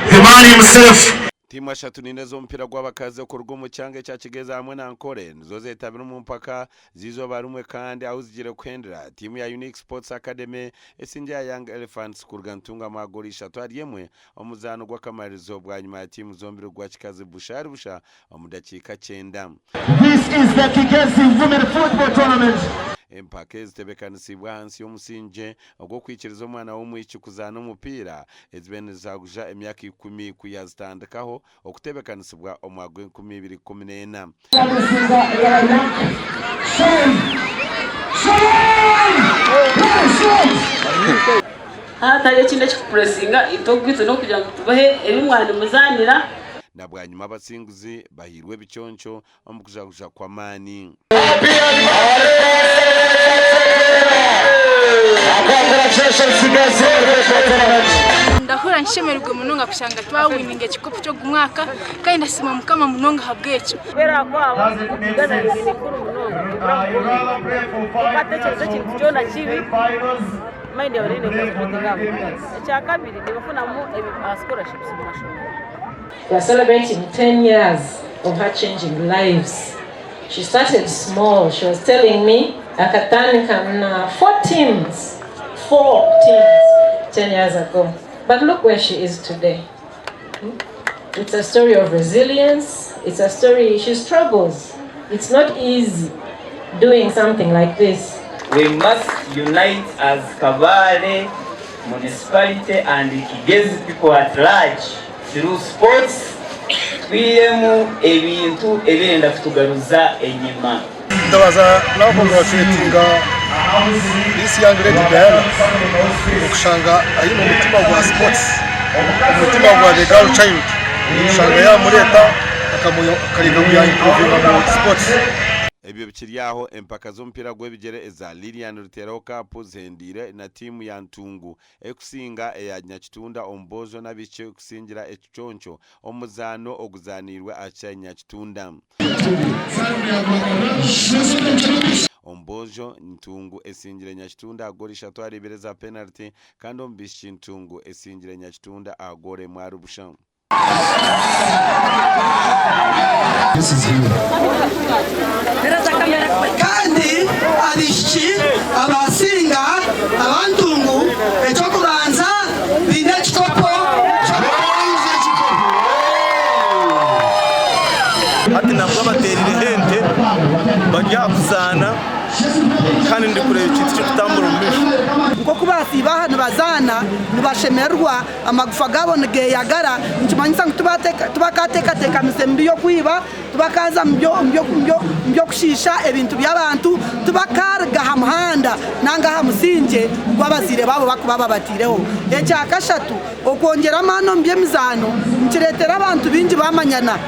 the man himself. Timu eshatu nine z'umupira gw'abakazi ku rw'umucyange cya Kigeza hamwe na Ankole nizo zetabira mu mpaka zizoba rumwe kandi aho zigire kwendera. Timu ya Unique Sports Academy esinje ya Young Elephants ku Rwantunga amagori 3 ariyemwe omuzano gw'akamarizo bwa nyuma ya timu zombi rwa Kikazi Bushari busha omudakika 9. This is the Kigezi Women Football Tournament. Empake zitebekanisiibwa hansi y'omusinje ogwo kwikiriza omwana w'omwiki kuzaana omupira ezibeneza kuja emyaka 10 kuyazitandikaho okutebekanisiibwa omwaka 2014. Hataje kinde kikupresinga itogwitse no kugira ngo tubahe ebimwana muzanira na bwanyuma abasinguzi bahirwe bicyoncho omukujakuja kwa mani. Ndahura nshemererwe munonga kushanga twawinninga ekikopo cyo gumwaka kandi ndasima mukama munonga habwecho kubera ko abagana ibintu kuri munonga ukatekereza ikintu cyona kibi mind yawe rene ko ngabo cya kabiri ndibafunamo scholarships mu mashuri. We are celebrating 10 years of her changing lives. She started small. She was telling me, Akatanika, 4 teams, 10 years ago. But look where she is today. It's a story of resilience. It's a story, she struggles. It's not easy doing something like this. We must unite as Kabale, municipality and Kigezi people at large. Through sports, twiremu ebintu ebenda kutugaruza enyima. Ndabaza naho congratulatinga this young lady Diana okushanga ari mu mutima wa sports, umutima wa the girl child, okushanga ya mureta akamukarika kuya improve mu sports. Ebyo bikiriyaho empaka z'omupira gw'ebigere eza Lilian Rutero Cup zendire na timu ya Ntungu ekusinga eya Nyakitunda ombozo nabice kusingira ekichoncho omuzano oguzanirwe acha Nyakitunda. Ombozo Ntungu esingire Nyakitunda agori 3 aribereza penalty kandi ombishi Ntungu esingire Nyakitunda agore mwarubusha. Kandi abishi abasinga abantungu ecyo kubanza bine kikopo Hati nabwo baterire hente bajya kuzana kandi ndi kureba ikintu cyo gutambura umisho uko kubasiba hano bazana nibashemerwa amagufa gabonege yagara nkimanyisa tubakateka misembi yo kwiba tubakaza mbyo kushisha ebintu by'abantu tubakarga hamhanda nanga hamusinje gwabazire babo bakubaba batireho ecyakashatu okongera mano mbye mizano nkiretera abantu bingi bamanyana.